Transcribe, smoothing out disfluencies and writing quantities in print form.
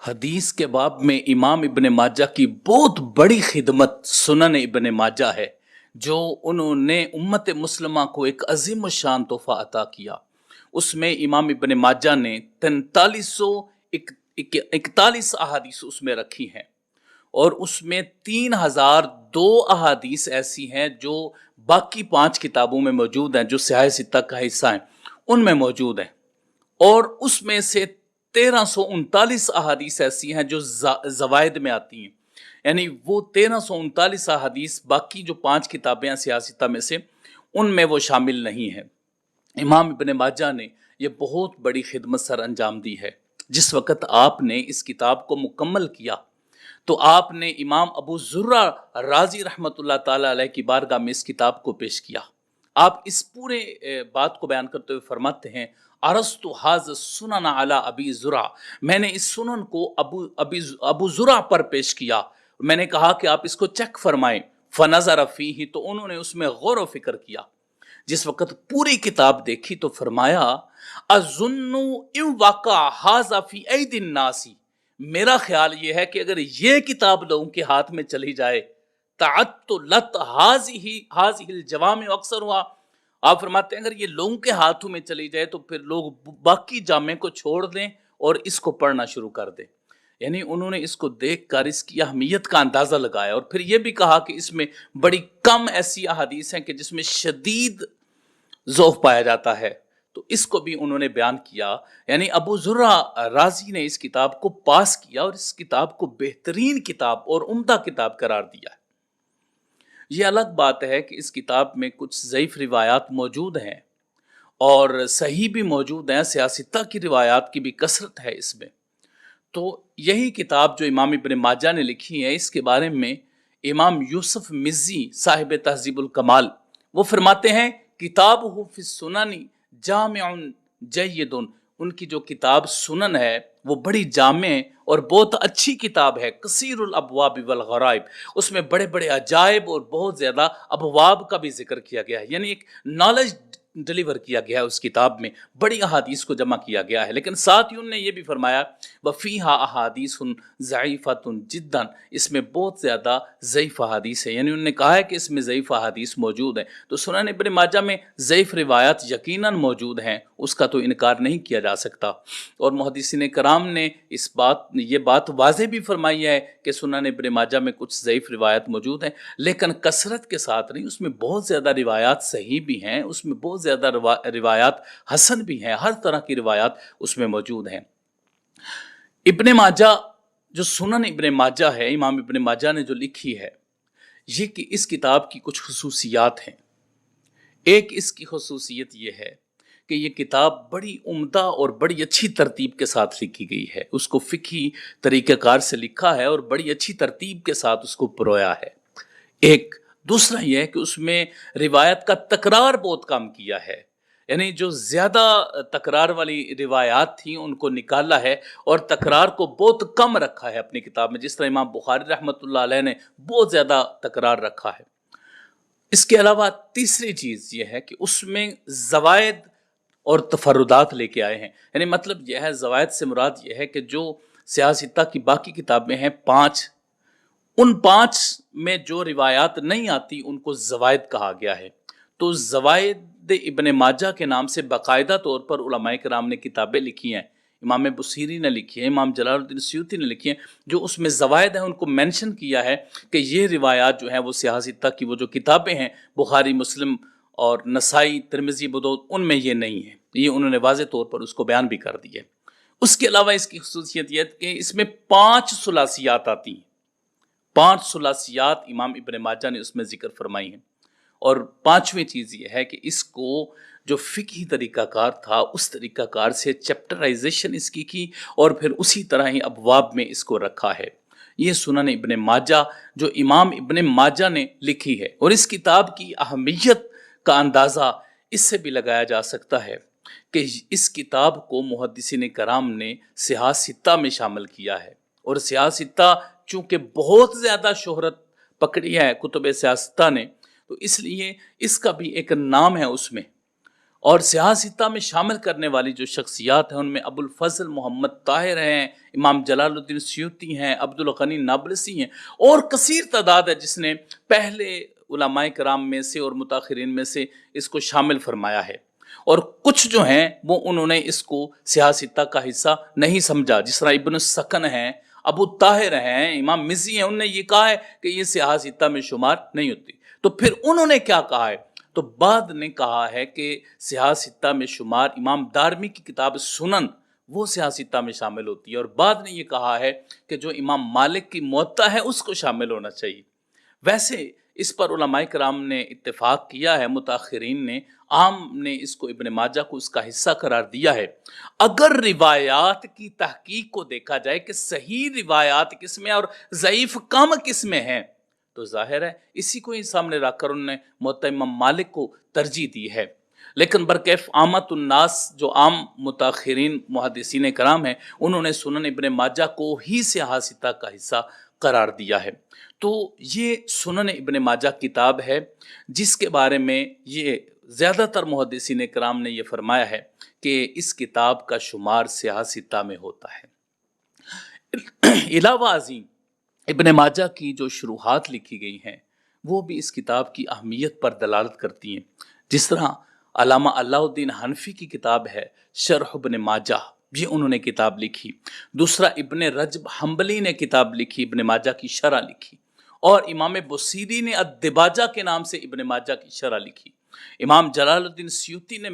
حدیث کے باب میں امام ابن ماجہ کی بہت بڑی خدمت سنن ابن ماجہ ہے، جو انہوں نے امت مسلمہ کو ایک عظیم الشان تحفہ عطا کیا۔ اس میں امام ابن ماجہ نے 4341 احادیث اس میں رکھی ہیں، اور اس میں 3002 احادیث ایسی ہیں جو باقی 5 کتابوں میں موجود ہیں، جو صحاح ستہ کا حصہ ہیں، ان میں موجود ہیں، اور اس میں سے 1339 احادیث ایسی ہیں جو زوائد میں آتی ہیں، یعنی وہ 1339 احادیث باقی جو 5 کتابیں ہیں صحاح ستہ میں سے، ان میں وہ شامل نہیں ہیں۔ امام ابن ماجہ نے یہ بہت بڑی خدمت سر انجام دی ہے۔ جس وقت آپ نے اس کتاب کو مکمل کیا تو آپ نے امام ابو زرع رازی رحمۃ اللہ تعالی علیہ کی بارگاہ میں اس کتاب کو پیش کیا۔ آپ اس پورے بات کو بیان کرتے ہوئے فرماتے ہیں، عرضت ھذا السنن علی ابی زرع، میں نے اس سنن کو ابو زرع پر پیش کیا، میں نے کہا کہ آپ اس کو چیک فرمائیں، فنظر فیہ، تو انہوں نے اس میں غور و فکر کیا۔ جس وقت پوری کتاب دیکھی تو فرمایا، اظن ان وقع ھذا فی ایدی الناس، میرا خیال یہ ہے کہ اگر یہ کتاب لوگوں کے ہاتھ میں چلی جائے، تعطلت ھذہ الجوامع اکثرها، آپ فرماتے ہیں اگر یہ لوگوں کے ہاتھوں میں چلی جائے تو پھر لوگ باقی جامع کو چھوڑ دیں اور اس کو پڑھنا شروع کر دیں۔ یعنی انہوں نے اس کو دیکھ کر اس کی اہمیت کا اندازہ لگایا، اور پھر یہ بھی کہا کہ اس میں بڑی کم ایسی احادیث ہیں کہ جس میں شدید ضعف پایا جاتا ہے، تو اس کو بھی انہوں نے بیان کیا۔ یعنی ابو زرع رازی نے اس کتاب کو پاس کیا اور اس کتاب کو بہترین کتاب اور عمدہ کتاب قرار دیا ہے۔ یہ الگ بات ہے کہ اس کتاب میں کچھ ضعیف روایات موجود ہیں اور صحیح بھی موجود ہیں، صحاح ستہ کی روایات کی بھی کثرت ہے اس میں۔ تو یہی کتاب جو امام ابن ماجہ نے لکھی ہے، اس کے بارے میں امام یوسف مزی صاحب تہذیب الکمال وہ فرماتے ہیں، کتابہ فی السنن جامع جید، ان کی جو کتاب سنن ہے وہ بڑی جامع اور بہت اچھی کتاب ہے، کثیر الابواب والغرائب، اس میں بڑے بڑے عجائب اور بہت زیادہ ابواب کا بھی ذکر کیا گیا ہے، یعنی ایک نالج ڈلیور کیا گیا ہے اس کتاب میں، بڑی احادیث کو جمع کیا گیا ہے۔ لیکن ساتھ ہی انہوں نے یہ بھی فرمایا، وَفِيهَا أَحَادِيثٌ ضَعِيفَةٌ جِدًّا، اس میں بہت زیادہ ضعیف احادیث ہے، یعنی انہوں نے کہا ہے کہ اس میں ضعیف احادیث موجود ہیں۔ تو سنن ابن ماجہ میں ضعیف روایات یقیناً موجود ہیں، اس کا تو انکار نہیں کیا جا سکتا، اور محدثین کرام نے یہ بات واضح بھی فرمائی ہے کہ سنن ابن ماجہ میں کچھ ضعیف روایات موجود ہیں، لیکن کثرت کے ساتھ نہیں، اس میں بہت زیادہ روایات صحیح بھی ہیں، اس میں بہت زیادہ روایات حسن بھی ہیں، ہر طرح کی روایات اس میں موجود ہیں۔ ابن ماجہ جو سنن ابن ماجہ ہے، امام ابن ماجہ نے جو لکھی ہے، یہ کہ اس کتاب کی کچھ خصوصیات ہیں۔ ایک اس کی خصوصیت یہ ہے کہ یہ کتاب بڑی عمدہ اور بڑی اچھی ترتیب کے ساتھ لکھی گئی ہے، اس کو فقہی طریقہ کار سے لکھا ہے اور بڑی اچھی ترتیب کے ساتھ اس کو پرویا ہے۔ ایک دوسرا یہ ہے کہ اس میں روایت کا تکرار بہت کم کیا ہے، یعنی جو زیادہ تکرار والی روایات تھیں ان کو نکالا ہے اور تکرار کو بہت کم رکھا ہے اپنی کتاب میں، جس طرح امام بخاری رحمۃ اللہ علیہ نے بہت زیادہ تکرار رکھا ہے۔ اس کے علاوہ تیسری چیز یہ ہے کہ اس میں زوائد اور تفردات لے کے آئے ہیں، یعنی مطلب یہ ہے، زوائد سے مراد یہ ہے کہ جو صحاح ستہ کی باقی کتابیں ہیں 5، ان 5 میں جو روایات نہیں آتی ان کو زوائد کہا گیا ہے۔ تو زوائد ابن ماجہ کے نام سے باقاعدہ طور پر علماء کرام نے کتابیں لکھی ہیں، امام بصیری نے لکھی ہے، امام جلال الدین سیوطی نے لکھی ہیں، جو اس میں زوائد ہیں ان کو مینشن کیا ہے کہ یہ روایات جو ہیں وہ صحاح ستہ کی وہ جو کتابیں ہیں، بخاری، مسلم اور نسائی، ترمذی، ابو داؤد، ان میں یہ نہیں ہے، یہ انہوں نے واضح طور پر اس کو بیان بھی کر دی ہے۔ اس کے علاوہ اس کی خصوصیت یہ ہے کہ اس میں 5 ثلاثیات آتی ہیں، 5 ثلاثیات امام ابن ماجہ نے اس میں ذکر فرمائی ہیں، اور 5ویں چیز یہ ہے کہ اس کو جو فقہی طریقہ کار تھا اس طریقہ کار سے چیپٹرائزیشن اس کی اور پھر اسی طرح ہی ابواب میں اس کو رکھا ہے۔ یہ سنن ابن ماجہ جو امام ابن ماجہ نے لکھی ہے، اور اس کتاب کی اہمیت کا اندازہ اس سے بھی لگایا جا سکتا ہے کہ اس کتاب کو محدثین کرام نے صحاح ستہ میں شامل کیا ہے، اور صحاح ستہ چونکہ بہت زیادہ شہرت پکڑی ہے کتب صحاح ستہ نے، تو اس لیے اس کا بھی ایک نام ہے اس میں، اور سیاہ ستہ میں شامل کرنے والی جو شخصیات ہیں ان میں ابو الفضل محمد طاہر ہیں، امام جلال الدین سیوطی ہیں، عبد الغنی نابلسی ہیں، اور کثیر تعداد ہے جس نے پہلے علماء کرام میں سے اور متاخرین میں سے اس کو شامل فرمایا ہے، اور کچھ جو ہیں وہ انہوں نے اس کو سیاہ ستہ کا حصہ نہیں سمجھا، جس طرح ابن السکن ہیں، ابو طاہر ہیں، امام مزی ہیں، انہوں نے یہ کہا ہے کہ یہ سیاہ ستہ میں شمار نہیں ہوتی۔ تو پھر انہوں نے کیا کہا ہے؟ تو بعد نے کہا ہے کہ سیاہ ستہ میں شمار امام دارمی کی کتاب سنن وہ سیاہ ستہ میں شامل ہوتی ہے، اور بعد نے یہ کہا ہے کہ جو امام مالک کی موطا ہے اس کو شامل ہونا چاہیے۔ ویسے اس پر علماء کرام نے اتفاق کیا ہے، متاخرین نے، عام نے اس کو ابن ماجہ کو اس کا حصہ قرار دیا ہے۔ اگر روایات کی تحقیق کو دیکھا جائے کہ صحیح روایات کس میں اور ضعیف کم کس میں ہیں، تو ظاہر ہے اسی کو ہی سامنے رکھ کر انہوں نے موطا امام مالک کو ترجیح دی ہے۔ لیکن برکیف عامت الناس جو عام متاخرین محدثین کرام ہیں، انہوں نے سنن ابن ماجہ کو ہی سیاہ ستہ کا حصہ قرار دیا ہے۔ تو یہ سنن ابن ماجہ کتاب ہے جس کے بارے میں یہ زیادہ تر محدثین کرام نے یہ فرمایا ہے کہ اس کتاب کا شمار سیاہ ستہ میں ہوتا ہے۔ علاوہ ازیں ابن ماجہ کی جو شروحات لکھی گئی ہیں وہ بھی اس کتاب کی اہمیت پر دلالت کرتی ہیں، جس طرح علامہ علاء الدین حنفی کی کتاب ہے شرح ابن ماجہ، یہ انہوں نے کتاب لکھی۔ دوسرا ابن رجب حنبلی نے کتاب لکھی، ابن ماجہ کی شرح لکھی، اور امام بصیری نے الدباجہ کے نام سے ابن ماجہ کی شرح لکھی۔ امام جلال الدین سیوطی نے